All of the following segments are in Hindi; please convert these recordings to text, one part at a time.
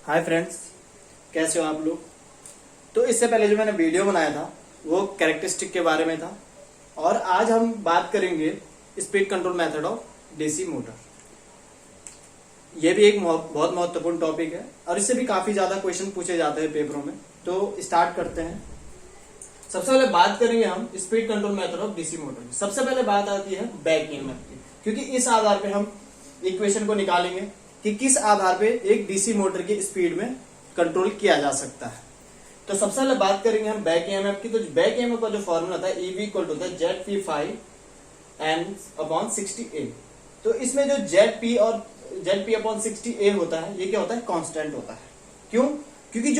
हाय फ्रेंड्स, कैसे हो आप लोग। तो इससे पहले जो मैंने वीडियो बनाया था वो कैरेक्टरिस्टिक के बारे में था और आज हम बात करेंगे speed control method of DC motor. ये भी एक बहुत महत्वपूर्ण टॉपिक है और इससे भी काफी ज्यादा क्वेश्चन पूछे जाते हैं पेपरों में। तो स्टार्ट करते हैं। सबसे पहले बात करेंगे हम speed control method of DC motor की। सबसे पहले बात आती है बैक ईएमएफ की, क्योंकि इस आधार पे हम इक्वेशन को निकालेंगे कि किस आधार पे एक डीसी मोटर की स्पीड में कंट्रोल किया जा सकता है। तो सबसे पहले बात करेंगे हम बैक ईएमएफ की। तो बैक ईएमएफ का जो फॉर्मूला था EV इक्वल टू था ZP/N/60A। तो इसमें जो ZP और ZP/60A होता है, ये क्या होता है, कांस्टेंट होता है। क्यों? क्योंकि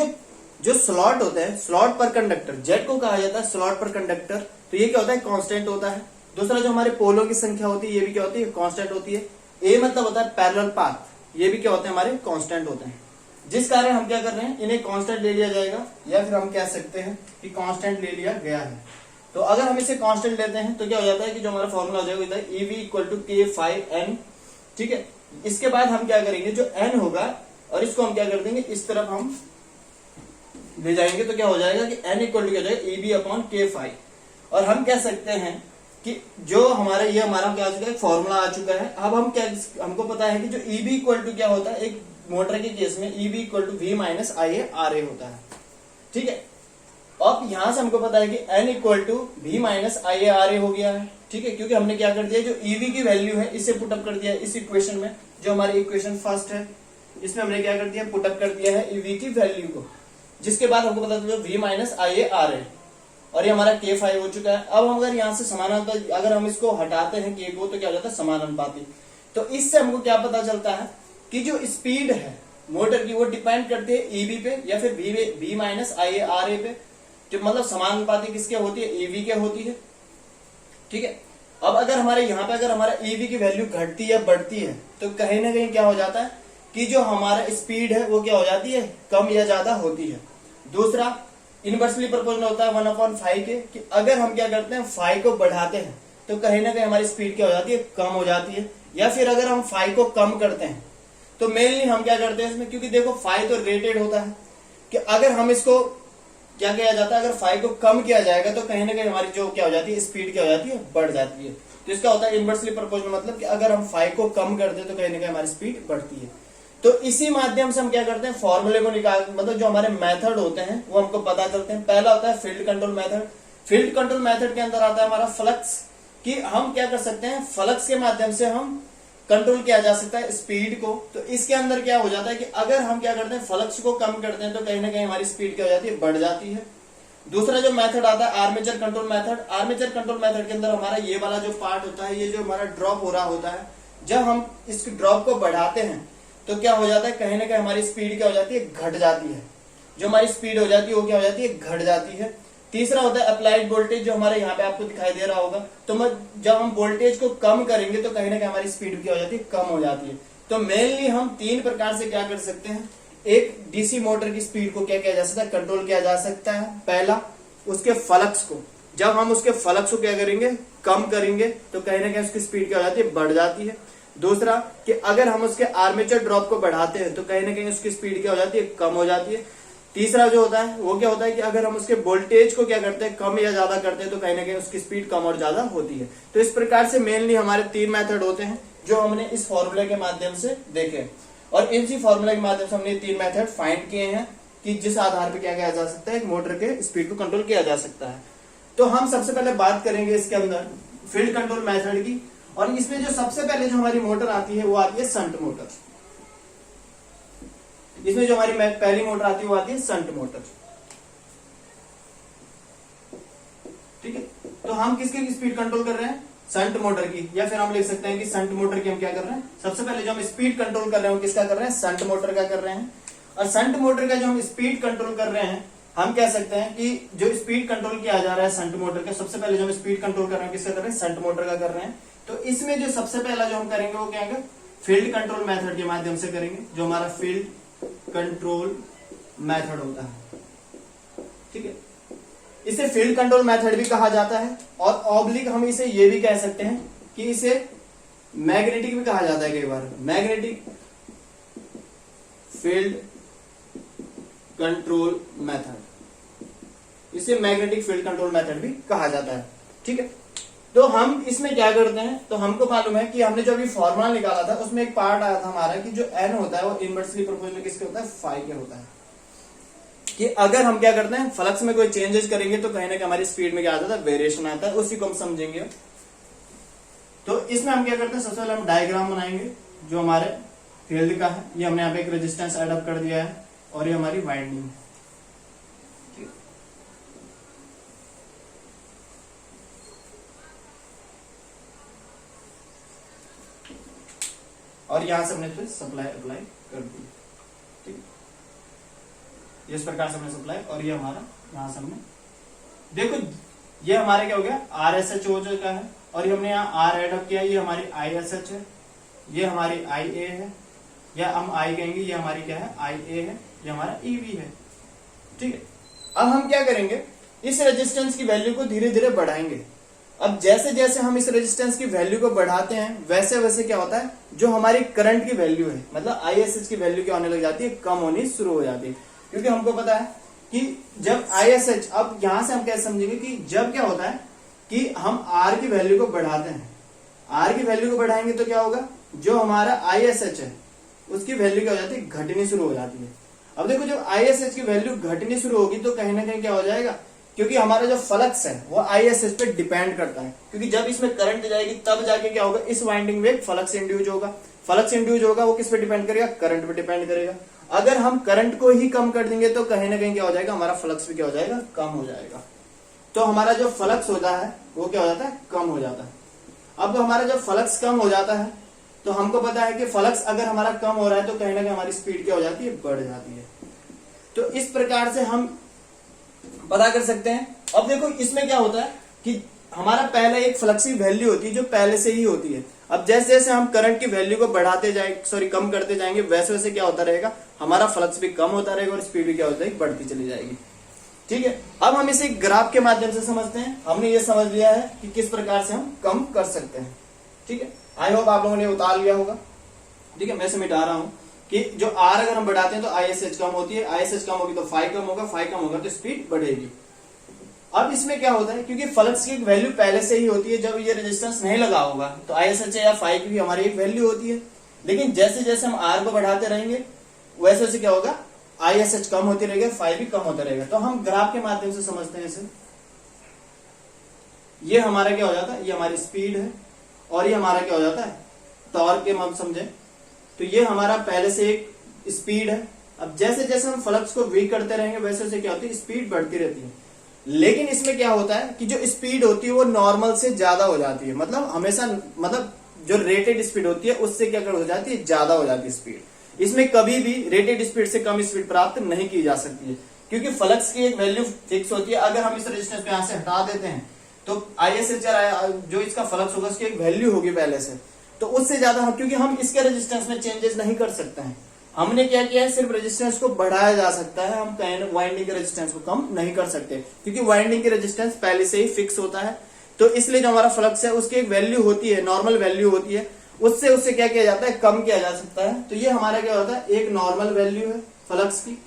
जो स्लॉट होते हैं, स्लॉट पर कंडक्टर, जेड को कहा जाता है स्लॉट पर कंडक्टर, तो ये क्या होता है, कांस्टेंट होता है। दूसरा जो हमारे पोलों की संख्या होती है, ये भी क्या होती है, कांस्टेंट होती है। ए मतलब होता है पैरेलल पाथ, ये भी क्या होते हैं, हमारे कांस्टेंट होते हैं। जिस कारण हम क्या कर रहे हैं, इन्हें कांस्टेंट ले लिया जाएगा या फिर हम कह सकते हैं कि कांस्टेंट ले लिया गया है। तो अगर हम इसे कांस्टेंट लेते हैं तो क्या हो जाता है कि जो हमारा फॉर्मूला हो जाएगा EV इक्वल टू K5N। ठीक है, इसके बाद हम क्या करेंगे, जो N होगा और इसको हम क्या कर देंगे, इस तरफ हम ले जाएंगे तो क्या हो जाएगा कि N इक्वल टू क्या हो जाएगा EV/K5। और हम कह सकते हैं कि जो हमारा ये हमारा क्या आ चुका है, फॉर्मूला आ चुका है। अब हम क्या, हमको पता है कि जो EB इक्वल टू क्या होता है, एक मोटर के केस में EB इक्वल टू V-IA/RA होता है। ठीक है, अब यहां से हमको पता है कि N इक्वल टू V-IA/RA हो गया है। ठीक है, क्योंकि हमने क्या कर दिया, जो EV की वैल्यू है इसे पुटअप कर दिया है इस इक्वेशन में, जो हमारी इक्वेशन फर्स्ट है, इसमें हमने क्या कर दिया, पुटअप कर दिया है EV की वैल्यू को, जिसके बाद हमको पता चला V-IA/RA और ये हमारा K5 हो चुका है। अब हम अगर यहाँ से समानांतर, अगर हम इसको हटाते हैं K को, तो क्या हो जाता है, समानुपाती। तो इससे हमको क्या पता चलता है कि जो स्पीड है मोटर की वो डिपेंड करती है EB पे या फिर V-IA/RA पे। जो मतलब समानुपाती किसके होती है, EV के होती है। ठीक है, अब अगर हमारे यहाँ पे अगर हमारा EV की वैल्यू घटती या बढ़ती है तो कहीं ना कहीं क्या हो जाता है कि जो हमारा स्पीड है वो क्या हो जाती है, कम या ज्यादा होती है। दूसरा इनवर्सली प्रोपोर्शनल होता है 1/5 के, कि अगर हम क्या करते हैं, फाई को बढ़ाते हैं तो कहीं ना कहीं हमारी स्पीड क्या हो जाती है, कम हो जाती है। या फिर अगर हम फाई को कम करते हैं तो मेनली हम क्या करते हैं इसमें, क्योंकि देखो फाई तो रेटेड होता है, कि अगर हम इसको क्या किया जाता है, अगर फाई को कम किया जाएगा तो कहीं ना कहीं हमारी जो क्या हो जाती है, स्पीड क्या हो जाती है, बढ़ जाती है। तो इसका होता है इनवर्सली प्रोपोर्शनल, मतलब कि अगर हम फाई को कम करते हैं तो कहीं ना कहीं हमारी स्पीड बढ़ती है। तो इसी माध्यम से हम क्या करते हैं, फॉर्मूले को निकाल, मतलब जो हमारे मेथड होते हैं वो हमको पता चलते हैं। पहला होता है field control method. Field control method के अंदर आता है हमारा फ्लक्स, कि हम क्या कर सकते हैं, फ्लक्स के माध्यम से हम कंट्रोल किया जा सकता है स्पीड को। तो इसके अंदर क्या हो जाता है कि अगर हम क्या करते हैं, फ्लक्स को कम करते हैं तो कहीं ना कहीं हमारी स्पीड क्या हो जाती है, बढ़ जाती है। दूसरा जो मेथड आता है armature control method. Armature control method के अंदर हमारा ये वाला जो पार्ट होता है, ये जो हमारा ड्रॉप हो रहा होता है, जब हम इस ड्रॉप को बढ़ाते हैं तो क्या हो जाता है, कहीं ना कहीं हमारी स्पीड क्या हो जाती है, घट जाती है। जो हमारी स्पीड हो जाती है वो क्या हो जाती है, घट जाती है। तीसरा होता है अप्लाइड वोल्टेज, जो हमारे यहाँ पे आपको दिखाई दे रहा होगा। तो जब हम वोल्टेज को कम करेंगे तो कहीं ना कहीं हमारी स्पीड क्या हो जाती है, कम हो जाती है। तो मेनली हम तीन प्रकार से क्या कर सकते हैं, एक डीसी मोटर की स्पीड को क्या किया जा सकता है, कंट्रोल किया जा सकता है। पहला, उसके फ्लक्स को, जब हम उसके फ्लक्स को क्या करेंगे, कम करेंगे तो कहीं ना कहीं उसकी स्पीड क्या हो जाती है, बढ़ जाती है। दूसरा कि अगर हम उसके आर्मेचर ड्रॉप को बढ़ाते हैं तो कहीं ना कहीं उसकी स्पीड क्या हो जाती है, कम हो जाती है। तीसरा जो होता है वो क्या होता है कि अगर हम उसके वोल्टेज को क्या करते हैं, कम या ज्यादा करते हैं तो कहीं ना कहीं उसकी स्पीड कम और ज्यादा होती है। तो इस प्रकार से मेनली हमारे तीन मेथड होते हैं जो हमने इस फॉर्मूले के माध्यम से देखे, और इसी फॉर्मूले के माध्यम से हमने तीन मेथड फाइंड किए हैं कि जिस आधार पर क्या किया जा सकता है, एक मोटर के स्पीड को कंट्रोल किया जा सकता है। तो हम सबसे पहले बात करेंगे इसके अंदर फील्ड कंट्रोल मेथड की, और इसमें जो सबसे पहले जो हमारी मोटर आती है वो आती है शंट मोटर। इसमें जो हमारी पहली मोटर आती है वो आती है शंट मोटर। ठीक है, तो हम किसकी स्पीड कंट्रोल कर रहे हैं, शंट मोटर की, या फिर हम लिख सकते हैं कि शंट मोटर की हम क्या कर रहे हैं, सबसे पहले जो हम स्पीड कंट्रोल कर रहे हैं किसका कर रहे हैं, शंट मोटर का कर रहे हैं। और शंट मोटर का जो हम स्पीड कंट्रोल कर रहे हैं, हम कह सकते हैं कि जो स्पीड कंट्रोल किया जा रहा है शंट मोटर का, सबसे पहले जो हम स्पीड कंट्रोल कर रहे हैं किसका कर रहे हैं, शंट मोटर का कर रहे हैं। तो इसमें जो सबसे पहला जो हम करेंगे वो क्या है, फील्ड कंट्रोल मेथड के माध्यम से करेंगे, जो हमारा फील्ड कंट्रोल मेथड होता है। ठीक है, इसे फील्ड कंट्रोल मेथड भी कहा जाता है, और ऑब्लिक हम इसे ये भी कह सकते हैं कि इसे मैग्नेटिक भी कहा जाता है कई बार, मैग्नेटिक फील्ड कंट्रोल मेथड, इसे मैग्नेटिक फील्ड कंट्रोल मेथड भी कहा जाता है। ठीक है, तो हम इसमें क्या करते हैं, तो हमको मालूम है कि हमने जो अभी फॉर्मूला निकाला था उसमें एक पार्ट आया था हमारा कि जो एन होता है वो इनवर्सली प्रोपोर्शनल किसके होता है, फाई के होता है। कि अगर हम क्या करते हैं, फ्लक्स में कोई चेंजेस करेंगे तो कहीं ना कहीं हमारी स्पीड में क्या आता है, वेरिएशन आता है, उसी को हम समझेंगे। तो इसमें हम क्या करते हैं, सबसे पहले हम डायग्राम बनाएंगे जो हमारे फील्ड का है। ये हमने यहाँ पे एक रेजिस्टेंस एड अप कर दिया है और ये हमारी वाइंडिंग है। और यहां से हमने फिर सप्लाई अप्लाई कर दी। ठीक है, इस प्रकार से हमने सप्लाई, और ये हमारा यहां से हमने देखो ये हमारे क्या हो गया, आर एस एच हो चुका है, और ये हमने यहाँ आर एड अप किया, ये हमारी आई एस एच है, ये हमारी आई ए है, या हम आई कहेंगे, ये हमारी क्या है, आई ए है, ये हमारा ई वी है। ठीक है, अब हम क्या करेंगे, इस रेजिस्टेंस की वैल्यू को धीरे धीरे बढ़ाएंगे। अब जैसे जैसे हम इस रेजिस्टेंस की वैल्यू को बढ़ाते हैं वैसे वैसे क्या होता है, जो हमारी करंट की वैल्यू है, मतलब आईएसएच की वैल्यू क्या होने लग जाती है, कम होनी शुरू हो जाती है। क्योंकि हमको पता है कि जब आईएसएच, अब यहां से हम कैसे समझेंगे कि जब क्या होता है कि हम आर की वैल्यू को बढ़ाते हैं, आर की वैल्यू को बढ़ाएंगे तो क्या होगा, जो हमारा आईएसएच है उसकी वैल्यू क्या हो जाती है, घटनी शुरू हो जाती है। अब देखो जब आईएसएच की वैल्यू घटनी शुरू होगी तो कहीं ना कहीं क्या हो जाएगा, क्योंकि हमारा जो फ्लक्स है वो आईएसएच पे डिपेंड करता है, क्योंकि जब इसमें करंट जाएगी तब जाके क्या होगा, इस वाइंडिंग में फ्लक्स इंड्यूज होगा। फ्लक्स इंड्यूज होगा वो किस पे डिपेंड करेगा, करंट पे डिपेंड करेगा। अगर हम करंट को ही कम कर देंगे तो कहीं ना कहीं क्या हो जाएगा, हमारा फ्लक्स भी क्या हो जाएगा, कम हो जाएगा। तो हमारा जो फ्लक्स होता है वो क्या हो जाता है, कम हो जाता है। अब हमारा जब फ्लक्स कम हो जाता है तो हमको पता है कि फ्लक्स अगर हमारा कम हो रहा है तो कहीं ना कहीं हमारी स्पीड क्या हो जाती है, बढ़ जाती है। तो इस प्रकार से हम पता कर सकते हैं। अब देखो इसमें क्या होता है कि हमारा पहले एक फ्लक्स की वैल्यू होती है जो पहले से ही होती है। अब जैसे जैसे हम करंट की वैल्यू को बढ़ाते जाएंगे, कम करते जाएंगे, वैसे वैसे क्या होता रहेगा, हमारा फ्लक्स भी कम होता रहेगा और स्पीड भी क्या हो जाएगी, बढ़ती चली जाएगी। ठीक है, अब हम इसे ग्राफ के माध्यम से समझते हैं। हमने ये समझ लिया है कि किस प्रकार से हम कम कर सकते हैं। ठीक है, आई होप आप लोगों ने उतार लिया होगा। ठीक है, मैं इसे मिटा रहा हूं कि जो आर अगर हम बढ़ाते हैं तो आईएसएच कम होती है, आईएसएच कम होगी तो फाई कम होगा, फाई कम होगा तो स्पीड बढ़ेगी। अब इसमें क्या होता है, क्योंकि फ्लक्स की एक वैल्यू पहले से ही होती है, जब ये रेजिस्टेंस नहीं लगा होगा तो आईएसएच या फाई की भी हमारी एक वैल्यू होती है। लेकिन जैसे जैसे हम आर को बढ़ाते रहेंगे वैसे वैसे क्या होगा, आईएसएच कम होती रहेगा, फाई भी कम होता रहेगा। तो हम ग्राफ के माध्यम से समझते हैं इसे। ये हमारा क्या हो जाता है, ये हमारी स्पीड है, और ये हमारा क्या हो जाता है, टॉर्क के हम समझे तो ये हमारा पहले से एक स्पीड है। अब जैसे जैसे हम फ्लक्स को वीक करते रहेंगे वैसे वैसे क्या होती है, स्पीड बढ़ती रहती है। लेकिन इसमें क्या होता है कि जो स्पीड होती है वो नॉर्मल से ज्यादा हो जाती है, मतलब हमेशा, मतलब जो रेटेड स्पीड होती है उससे क्या हो जाती है, ज्यादा हो जाती है स्पीड। इसमें कभी भी रेटेड स्पीड से कम स्पीड प्राप्त नहीं की जा सकती है, क्योंकि फ्लक्स की एक वैल्यू फिक्स होती है। अगर हम इस रेजिस्टेंस को यहां से हटा देते हैं तो आईएसएच जो इसका फ्लक्स होगा उसकी एक वैल्यू होगी पहले से, तो उससे ज्यादा हम, क्योंकि हम इसके रेजिस्टेंस में चेंजेस नहीं कर सकते हैं। हमने क्या किया है, सिर्फ रेजिस्टेंस को बढ़ाया जा सकता है, हम कहीं वाइंडिंग के रेजिस्टेंस को कम नहीं कर सकते, क्योंकि वाइंडिंग के रेजिस्टेंस पहले से ही फिक्स होता है। तो इसलिए जो हमारा फ्लक्स है उसकी एक वैल्यू होती है, नॉर्मल वैल्यू होती है, उससे उससे क्या किया जाता है, कम किया जा सकता है। तो ये हमारा क्या होता है, एक नॉर्मल वैल्यू है फ्लक्स की,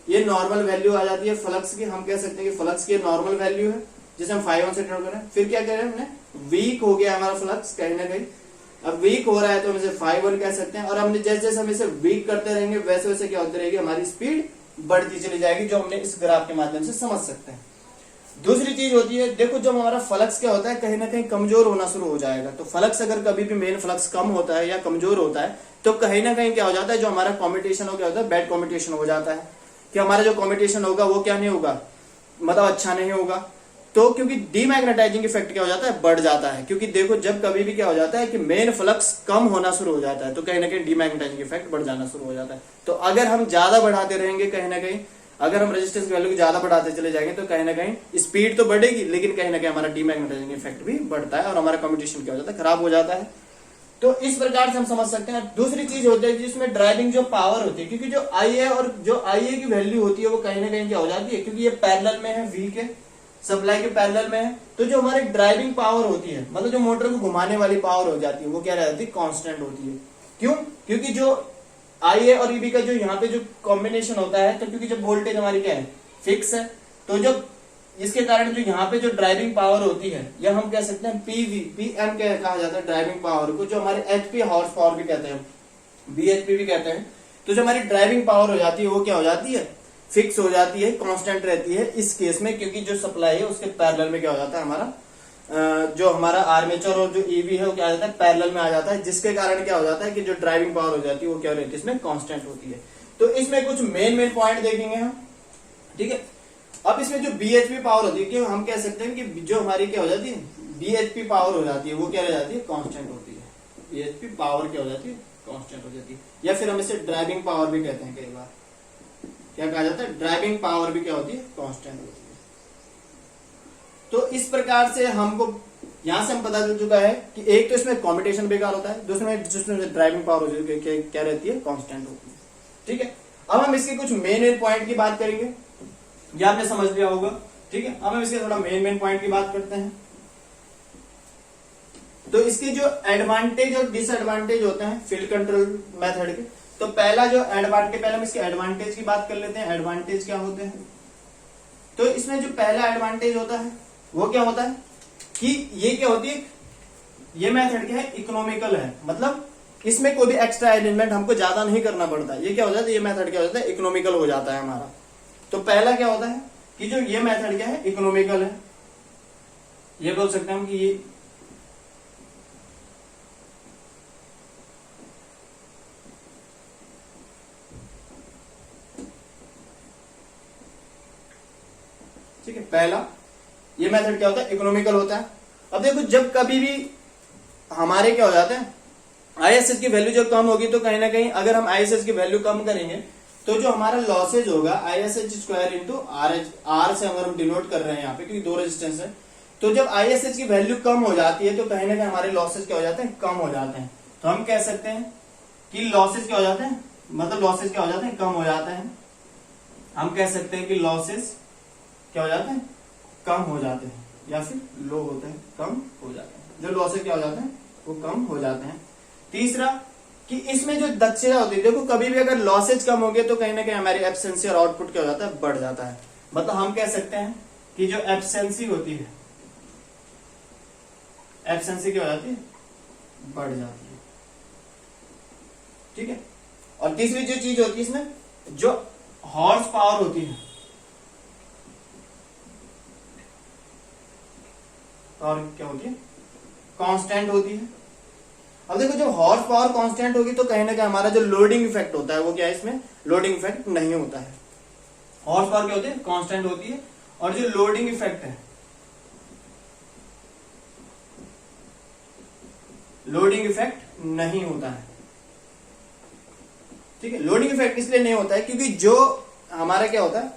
ये नॉर्मल वैल्यू आ जाती है फ्लक्स की। हम कह सकते हैं कि फ्लक्स की नॉर्मल वैल्यू है जिसे हम 5 से डिनोट करें। फिर क्या करें हमने, वीक हो गया हमारा फ्लक्स कहीं ना कहीं, अब वीक हो रहा है तो हम इसे 5 कह सकते हैं। और हमने जैसे जैसे हम इसे वीक करते रहेंगे वैसे वैसे क्या होती रहेगी, हमारी स्पीड बढ़ती चली जाएगी, जो हमने इस ग्राफ के माध्यम से समझ सकते हैं। दूसरी चीज होती है, देखो जब हमारा फ्लक्स क्या होता है, कहीं ना कहीं कमजोर होना शुरू हो जाएगा। तो फ्लक्स अगर कभी भी मेन फ्लक्स कम होता है या कमजोर होता है तो कहीं ना कहीं क्या हो जाता है, जो हमारा कॉम्पिटिशन हो, क्या होता है, बैड कॉम्पिटिशन हो जाता है, कि हमारा जो कॉम्पिटिशन होगा वो क्या नहीं होगा, मतलब अच्छा नहीं होगा। तो क्योंकि डीमैग्नेटाइजिंग इफेक्ट क्या हो जाता है, बढ़ जाता है। क्योंकि देखो जब कभी भी क्या हो जाता है कि मेन फ्लक्स कम होना शुरू हो जाता है तो कहीं ना कहीं डीमैग्नेटाइजिंग इफेक्ट बढ़ जाना शुरू हो जाता है। तो अगर हम ज्यादा बढ़ाते रहेंगे, कहीं ना कहीं अगर हम रेजिस्टेंस वैल्यू को ज्यादा बढ़ाते चले जाएंगे तो कहीं ना कहीं स्पीड तो बढ़ेगी, लेकिन कहीं ना कहीं हमारा डीमैग्नेटाइजिंग इफेक्ट भी बढ़ता है और हमारा कॉम्पिटिशन क्या हो जाता है, खराब हो जाता है। तो इस प्रकार से हम समझ सकते हैं। दूसरी चीज होती है जिसमें ड्राइविंग जो पावर होती है, क्योंकि जो आई ए और जो आई ए की वैल्यू होती है वो कहीं ना कहीं क्या हो जाती है, क्योंकि ये पैरेलल में है, वी के सप्लाई के पैरेलल में है, तो जो हमारी ड्राइविंग पावर होती है, मतलब जो मोटर को घुमाने वाली पावर हो जाती है, वो क्या रहती है, कांस्टेंट होती है। क्यों? क्योंकि जो आई ए और ईबी का जो यहाँ पे जो कॉम्बिनेशन होता है, तो क्योंकि जब वोल्टेज हमारी क्या है फिक्स है, तो जब इसके कारण जो यहाँ पे जो ड्राइविंग पावर होती है, या हम कह सकते हैं पीवी पीएम कहा जाता है ड्राइविंग पावर को, जो हमारे एचपी हॉर्स पावर भी कहते हैं, बीएचपी भी कहते हैं। तो जो हमारी ड्राइविंग पावर हो जाती है वो क्या हो जाती है, फिक्स हो जाती है, कांस्टेंट रहती है इस केस में, क्योंकि जो सप्लाई है उसके पैरेलल में क्या हो जाता है हमारा जो हमारा आर्मेचर और जो ईवी है वो क्या आ जाता है पैरेलल में आ जाता है, जिसके कारण क्या हो जाता है कि जो ड्राइविंग पावर हो जाती है वो क्या रहती है इसमें कांस्टेंट होती है। तो इसमें कुछ मेन पॉइंट देखेंगे हम, ठीक है। अब इसमें जो बीएचपी पावर होती है, कि हम कह सकते हैं कि जो हमारी क्या हो जाती है बीएचपी पावर हो जाती है वो क्या रह जाती है कांस्टेंट होती है, बीएचपी पावर क्या हो जाती है कांस्टेंट हो जाती है, या फिर हम इसे ड्राइविंग पावर भी कहते हैं, कई बार क्या कहा जाता है ड्राइविंग पावर भी क्या होती है कांस्टेंट होती है। तो इस प्रकार से हमको यहां से हम पता चल चुका है कि एक तो इसमें कॉम्पिटिशन बेकार होता है, दूसरे में जिसमें ड्राइविंग पावर हो जाती है क्या रहती है कांस्टेंट होती है, ठीक है। अब हम इसके कुछ मेन पॉइंट की बात करेंगे, ये आपने समझ लिया होगा, ठीक है। अब हम इसके थोड़ा मेन पॉइंट की बात करते हैं। तो इसके जो एडवांटेज और डिसएडवांटेज होते हैं फील्ड कंट्रोल मेथड के, तो पहला जो एडवांटेज, पहले हम इसके एडवांटेज की बात कर लेते हैं। एडवांटेज क्या होते हैं, तो इसमें जो पहला एडवांटेज होता है वो क्या होता है कि ये क्या होती है, ये मेथड क्या है इकोनॉमिकल है, मतलब इसमें कोई भी एक्स्ट्रा अरेंजमेंट हमको ज्यादा नहीं करना पड़ता। ये क्या हो जाता है, ये मेथड क्या हो जाता है इकोनॉमिकल हो जाता है हमारा। तो पहला क्या होता है कि जो ये मेथड क्या है इकोनॉमिकल है, ये बोल सकते हैं हम कि ये ठीक है। पहला ये मेथड क्या होता है इकोनॉमिकल होता है। अब देखो जब कभी भी हमारे क्या हो जाते हैं आईएसएच की वैल्यू जब कम होगी, तो कहीं ना कहीं अगर हम आईएसएच की वैल्यू कम करेंगे तो जो हमारा लॉसेज होगा आईएसएच स्क्वायर इंटू आर से अगर हम डिनोट कर रहे हैं यहाँ पे, क्योंकि दो रेजिस्टेंस है, तो जब आईएसएच की वैल्यू कम हो जाती है तो कहीं ना कहीं हमारे लॉसेज क्या हो जाते हैं कम हो जाते हैं। तो हम कह सकते हैं कि लॉसेज क्या हो जाते हैं, मतलब लॉसेज क्या हो जाते हैं कम हो जाते हैं। हम कह सकते हैं कि लॉसेज क्या हो जाते हैं कम हो जाते हैं, या फिर लो होते हैं कम हो जाते हैं, जो लॉसेज क्या हो जाते हैं वो कम हो जाते हैं। तीसरा कि इसमें जो दक्षता होती है, देखो कभी भी अगर लॉसेज कम हो गए तो कहीं ना कहीं हमारी एफिशिएंसी और आउटपुट क्या हो जाता है बढ़ जाता है। मतलब हम कह सकते हैं कि जो एफिशिएंसी होती है, एफिशिएंसी क्या हो जाती है बढ़ जाती है, ठीक है। और तीसरी जो चीज होती है इसमें जो हॉर्स पावर होती है, और क्या होती है कांस्टेंट होती है। अब देखो जब हॉर्स पावर कांस्टेंट होगी तो कहीं ना कहीं हमारा जो लोडिंग इफेक्ट होता है वो क्या है इसमें लोडिंग इफेक्ट नहीं होता है। हॉर्स पावर क्या होती है कांस्टेंट होती है, और जो लोडिंग इफेक्ट है, लोडिंग इफेक्ट नहीं होता है, ठीक है। लोडिंग इफेक्ट इसलिए नहीं होता है क्योंकि जो हमारा क्या होता है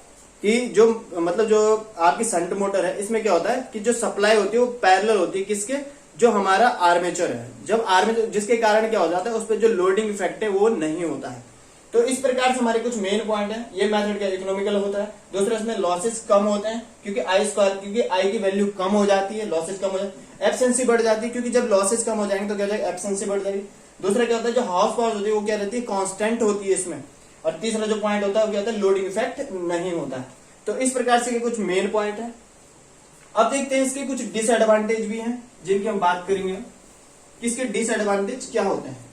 कि जो मतलब जो आपकी शंट मोटर है इसमें क्या होता है कि जो सप्लाई होती है वो पैरेलल होती है किसके, जो हमारा आर्मेचर है। जब आर्मेचर, जिसके कारण क्या हो जाता है उस पर जो लोडिंग इफेक्ट है वो नहीं होता है। तो इस प्रकार से हमारे कुछ मेन पॉइंट है। ये मेथड क्या इकोनॉमिकल होता है। दूसरा इसमें लॉसेस कम होते हैं क्योंकि आई स्क्वायर, क्योंकि आई की वैल्यू कम हो जाती है, लॉसेस कम हो जाती है। एफिशिएंसी बढ़ जाती है क्योंकि जब लॉसेस कम हो जाएंगे तो क्या हो जाएगा एफिशिएंसी बढ़ जाएगी। दूसरा क्या होता है जो हॉर्स पावर होती है वो क्या रहती है कांस्टेंट होती है इसमें। और तीसरा जो पॉइंट होता है वो क्या होता है लोडिंग इफेक्ट नहीं होता है। तो इस प्रकार से कुछ मेन पॉइंट है। अब देखते हैं इसके कुछ डिसएडवांटेज भी हैं जिनकी हम बात करेंगे। इसके डिसएडवांटेज क्या होते हैं।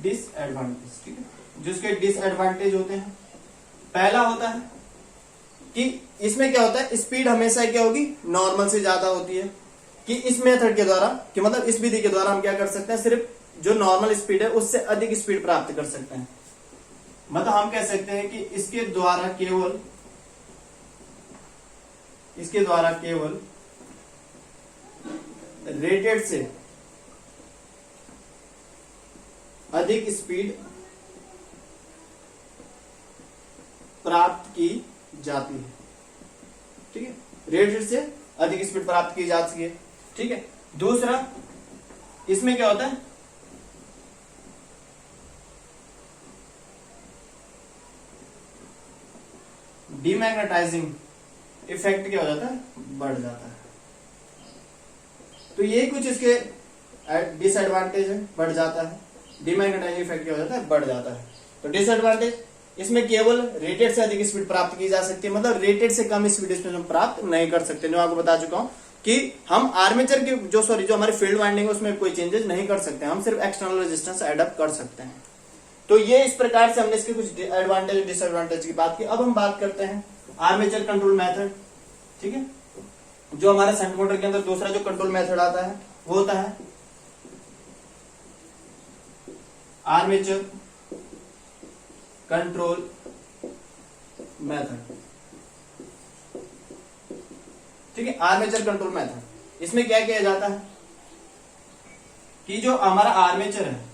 डिसएडवांटेज, ठीक है, जिसके डिसएडवांटेज होते हैं। पहला होता है कि इसमें क्या होता है स्पीड हमेशा क्या होगी नॉर्मल से ज्यादा होती है। कि इस मेथड के द्वारा, कि मतलब इस विधि के द्वारा हम क्या कर सकते हैं सिर्फ जो नॉर्मल स्पीड है उससे अधिक स्पीड प्राप्त कर सकते हैं। मतलब हम कह सकते हैं कि इसके द्वारा केवल रेटेड से अधिक स्पीड प्राप्त की जाती है, ठीक है, रेटेड से अधिक स्पीड प्राप्त की जा सके, ठीक है। दूसरा इसमें क्या होता है डीमैग्नेटाइजिंग इफेक्ट क्या हो जाता है बढ़ जाता है। तो ये कुछ इसके डिसएडवांटेज है, बढ़ जाता है। डिमैग्नेटाइजिंग इफेक्ट क्या हो जाता है, बढ़ जाता है। तो डिसएडवांटेज, इसमें केवल रेटेड से अधिक स्पीड प्राप्त की जा सकती है, मतलब रेटेड से कम स्पीड इसमें हम प्राप्त नहीं कर सकते। जो आपको बता चुका हूं कि हम आर्मेचर की जो हमारी फील्ड वाइंडिंग है उसमें कोई चेंजेस नहीं कर सकते, हम सिर्फ एक्सटर्नल रेजिस्टेंस एडअप कर सकते हैं। तो ये इस प्रकार से हमने इसके कुछ एडवांटेज डिसएडवांटेज की बात की। अब हम बात करते हैं आर्मेचर कंट्रोल मेथड। ठीक है, जो हमारा शंट मोटर के अंदर दूसरा जो कंट्रोल मेथड आता है वो होता है आर्मेचर कंट्रोल मेथड। ठीक है, आर्मेचर कंट्रोल मेथड, इसमें क्या किया जाता है कि जो हमारा आर्मेचर है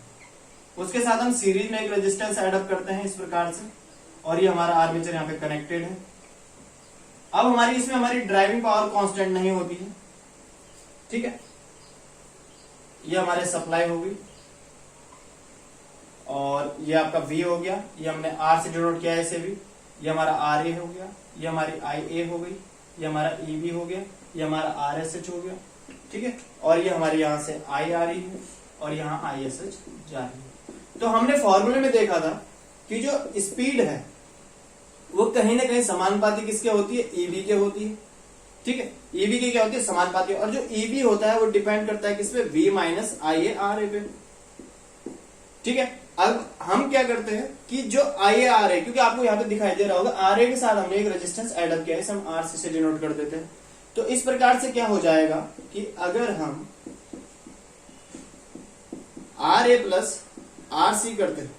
उसके साथ हम सीरीज में एक रेजिस्टेंस एडअप करते हैं इस प्रकार से, और ये हमारा आर्मेचर यहाँ पे कनेक्टेड है। अब इसमें हमारी ड्राइविंग पावर कांस्टेंट नहीं होती है। ठीक है, ये हमारे सप्लाई होगी और ये आपका V हो गया, ये हमने R से डिनोट किया है इसे भी, ये हमारा RA हो गया, ये हमारी IA हो गई, ये हमारा EB हो गया, ये हमारा RSH हो गया। ठीक है, और ये हमारे यहां से I आ रही है और यहाँ ISH जा रही है। तो हमने फॉर्मूले में देखा था कि जो स्पीड है वो कहीं ना कहीं समानुपाती किसके होती है, EB के होती है। ठीक है, EB की क्या होती है, समानुपाती, और जो EB होता है वो डिपेंड करता है किस पे, V माइनस IA RA पे। ठीक है, अब हम क्या करते हैं कि जो IA RA, क्योंकि आपको यहाँ पे दिखाई दे रहा होगा RA के साथ हमने एक रेजिस्टेंस एडअप किया है, इसे हम RC से डिनोट कर देते हैं। तो इस प्रकार से क्या हो जाएगा कि अगर हम RA प्लस RC करते हैं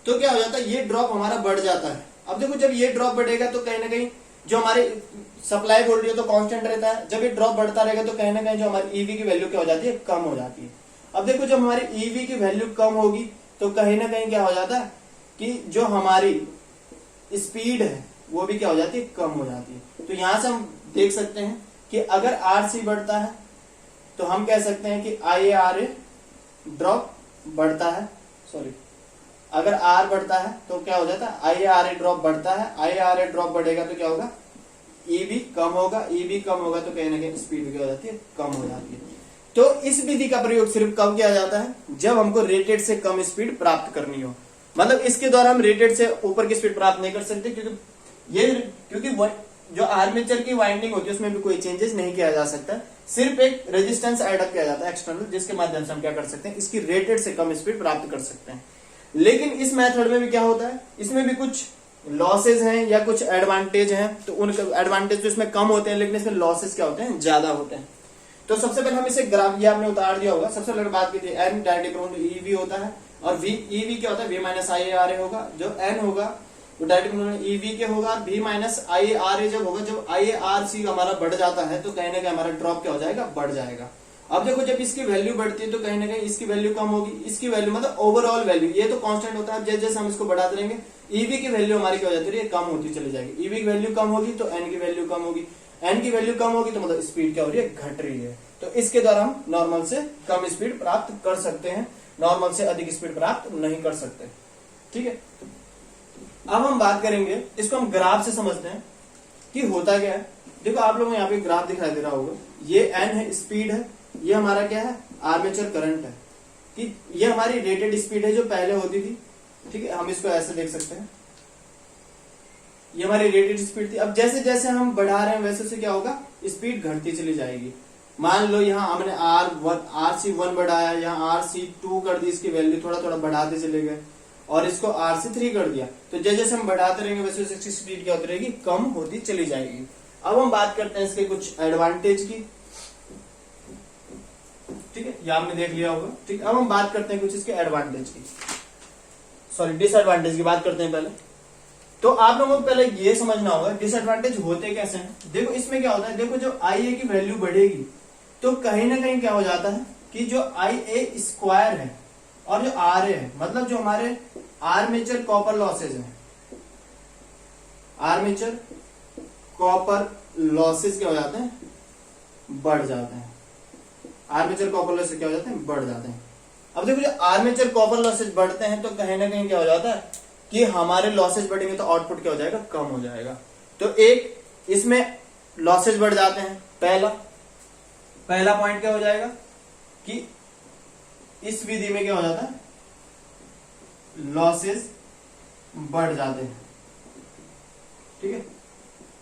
तो क्या हो जाता है, ये ड्रॉप हमारा बढ़ जाता है। अब देखो जब ये ड्रॉप बढ़ेगा तो कहीं ना कहीं जो हमारे सप्लाई वोल्टेज तो कांस्टेंट रहता है, जब ये ड्रॉप बढ़ता रहेगा तो कहीं ना कहीं जो हमारी EV की वैल्यू क्या हो जाती है, कम हो जाती है। अब देखो जब हमारी EV की वैल्यू कम होगी तो कहीं ना कहीं क्या हो जाता है कि जो हमारी स्पीड है वो भी क्या हो जाती है, कम हो जाती है। तो यहां से हम देख सकते हैं कि अगर RC बढ़ता है तो हम कह सकते हैं कि IARA ड्रॉप बढ़ता है, सॉरी अगर R बढ़ता है तो क्या हो जाता है, IARA ड्रॉप बढ़ता है, IARA ड्रॉप बढ़ेगा तो क्या होगा, EB कम होगा, EB कम होगा तो कहीं ना कहीं स्पीड क्या हो जाती है, कम हो जाती है। तो इस विधि का प्रयोग सिर्फ कब किया जाता है, जब हमको रेटेड से कम स्पीड प्राप्त करनी हो। मतलब इसके द्वारा हम रेटेड से ऊपर की स्पीड प्राप्त नहीं कर सकते, क्योंकि जो आर्मेचर की वाइंडिंग होती है उसमें भी कोई चेंजेस नहीं किया जा सकता, सिर्फ एक रेजिस्टेंस एडअप किया जाता है एक्सटर्नल, जिसके माध्यम से हम क्या कर सकते हैं, इसकी रेटेड से कम स्पीड प्राप्त कर सकते हैं। लेकिन इस मेथड में भी क्या होता है, इसमें भी कुछ लॉसेज हैं या कुछ एडवांटेज हैं। तो उन एडवांटेज तो इसमें कम होते हैं लेकिन इसमें लॉसेज क्या होते हैं, ज्यादा होते हैं। तो सबसे पहले हम इसे ग्राफ, ये आपने उतार दिया होगा, सबसे पहले बात की थी N डायरेक्टली EV होता है और EV क्या होता है, V माइनस IARA होगा। जो N होगा वो डायरेक्टली EV के होगा, V माइनस IARA जब होगा, जब IARC हमारा बढ़ जाता है तो कहीं ना कहीं हमारा ड्रॉप क्या हो जाएगा, बढ़ जाएगा। अब देखो जब इसकी वैल्यू बढ़ती है तो कहीं ना कहीं इसकी वैल्यू कम होगी, इसकी वैल्यू मतलब ओवरऑल वैल्यू, ये तो कांस्टेंट होता है, जैसे जैसे हम इसको बढ़ाते रहेंगे EV की वैल्यू हमारी क्या हो जाती है, कम होती चली जाएगी। EV की वैल्यू कम होगी तो N की वैल्यू कम होगी, N की वैल्यू कम होगी तो मतलब स्पीड क्या हो रही है, घट रही है। तो इसके द्वारा हम नॉर्मल से कम स्पीड प्राप्त कर सकते हैं, नॉर्मल से अधिक स्पीड प्राप्त नहीं कर सकते। ठीक है, अब हम बात करेंगे, इसको हम ग्राफ से समझते हैं कि होता क्या है। देखो आप लोगों को यहाँ पे ग्राफ दिखाई दे रहा होगा, ये N है, स्पीड है, ये हमारा क्या है, आर्मेचर करंट है, कि ये हमारी रेटेड स्पीड है जो पहले होती थी। ठीक है, हम इसको ऐसे देख सकते हैं, ये हमारी रेटेड स्पीड थी। अब जैसे जैसे हम बढ़ा रहे हैं वैसे से क्या होगा, स्पीड घटती चली जाएगी। मान लो यहाँ हमने RC1 बढ़ाया, यहाँ RC2 कर दी, इसकी वैल्यू थोड़ा थोड़ा बढ़ाते चले गए और इसको RC3 कर दिया। तो जैसे जैसे हम बढ़ाते रहेंगे वैसे वैसे इसकी स्पीड क्या होती रहेगी, कम होती चली जाएगी। अब हम बात करते हैं इसके कुछ एडवांटेज की। ठीक है, ये आपने देख लिया होगा। ठीक, अब हम बात करते हैं कुछ इसके एडवांटेज की, सॉरी डिसएडवांटेज की बात करते हैं पहले। तो आप लोगों को पहले ये समझना होगा डिसएडवांटेज होते कैसे हैं। देखो इसमें क्या होता है, देखो जो IA की वैल्यू बढ़ेगी तो कहीं ना कहीं क्या हो जाता है कि जो IA स्क्वायर है और जो RA है, मतलब जो हमारे आर्मेचर कॉपर लॉसेज है, आर्मेचर कॉपर लॉसेज क्या हो जाते हैं, बढ़ जाते हैं। आर्मेचर कॉपर लॉसेज क्या हो जाते हैं, बढ़ जाते हैं। अब देखो जो आर्मेचर कॉपर लॉसेज बढ़ते हैं तो कहीं ना कहीं क्या हो जाता है कि हमारे लॉसेज बढ़ेंगे तो आउटपुट क्या हो जाएगा, कम हो जाएगा। तो एक इसमें लॉसेज बढ़ जाते हैं, पहला पॉइंट क्या हो जाएगा कि इस विधि में क्या हो जाता है, लॉसेस बढ़ जाते हैं। ठीक है,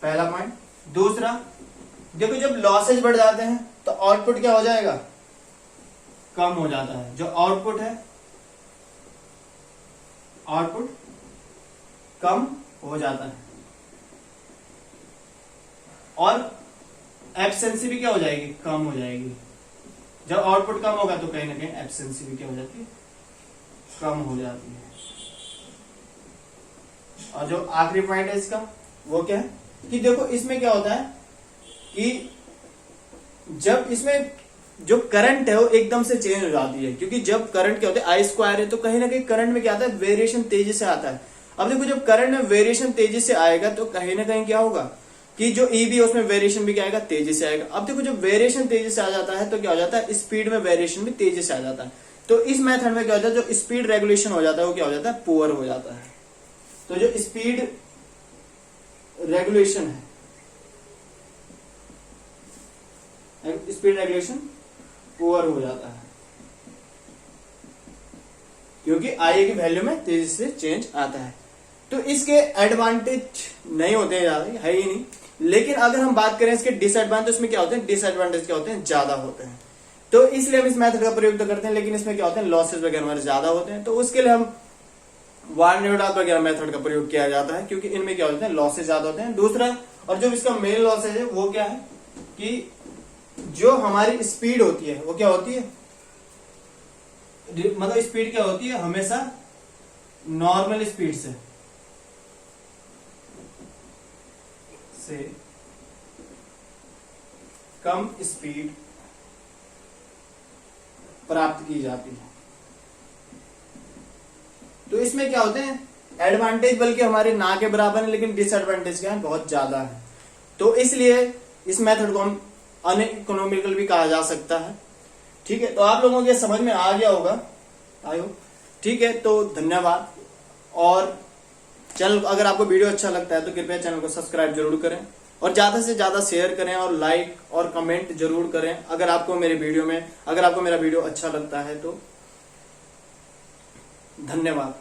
पहला पॉइंट। दूसरा, देखो जब लॉसेज बढ़ जाते हैं तो आउटपुट क्या हो जाएगा, कम हो जाता है। जो आउटपुट है, आउटपुट कम हो जाता है और एफिशिएंसी भी क्या हो जाएगी, कम हो जाएगी। जब आउटपुट कम होगा तो कहीं ना कहीं एफिशिएंसी भी क्या हो जाती है, कम हो जाती है। और जो आखिरी पॉइंट है इसका वो क्या है कि देखो इसमें क्या होता है कि जब इसमें जो करंट है वो एकदम से चेंज हो जाती है, क्योंकि जब करंट क्या होता है आई स्क्वायर है तो कहीं ना कहीं करंट में क्या आता है, वेरिएशन तेजी से आता है। अब देखो जब करंट में वेरिएशन तेजी से आएगा तो कहीं ना कहीं क्या होगा कि जो ई बी उसमें वेरिएशन भी क्या आएगा, तेजी से आएगा। अब देखो जब वेरिएशन तेजी से आ जाता है तो क्या हो जाता है, स्पीड में वेरिएशन भी तेजी से आ जाता है। तो इस मेथड में क्या होता है, जो स्पीड रेगुलेशन हो जाता है वो क्या हो जाता है, पुअर हो जाता है। तो जो स्पीड रेगुलेशन है, स्पीड रेगुलेशन पुअर हो जाता है, क्योंकि आई की वैल्यू में तेजी से चेंज आता है। तो इसके एडवांटेज नहीं होते हैं, ज्यादा है ही नहीं। लेकिन अगर हम बात करें इसके डिसएडवांटेज, उसमें क्या होते हैं, डिसएडवांटेज क्या होते हैं, ज्यादा होते हैं। तो इसलिए हम इस मेथड का प्रयोग तो करते हैं, लेकिन इसमें क्या होते हैं, लॉसेज वगैरह हमारे ज्यादा होते हैं। तो उसके लिए हम वार्न न्यूटन वगैरह मेथड का प्रयोग किया जाता है, क्योंकि इनमें क्या होते हैं, लॉसेज ज्यादा होते हैं। दूसरा, और जो इसका मेन लॉसेज है वो क्या है कि जो हमारी स्पीड होती है वो क्या होती है, मतलब स्पीड क्या होती है, हमेशा नॉर्मल स्पीड से कम स्पीड प्राप्त की जाती है। तो इसमें क्या होते हैं एडवांटेज, बल्कि हमारे ना के बराबर है, लेकिन डिसएडवांटेज क्या है, बहुत ज्यादा है। तो इसलिए इस मेथड को हम अनइकोनॉमिकल भी कहा जा सकता है। ठीक है, तो आप लोगों के समझ में आ गया होगा, आई होप। ठीक है, तो धन्यवाद। और चैनल, अगर आपको वीडियो अच्छा लगता है तो कृपया चैनल को सब्सक्राइब जरूर करें और ज्यादा से ज्यादा शेयर करें और लाइक और कमेंट जरूर करें। अगर आपको मेरे वीडियो में, अगर आपको मेरा वीडियो अच्छा लगता है तो धन्यवाद।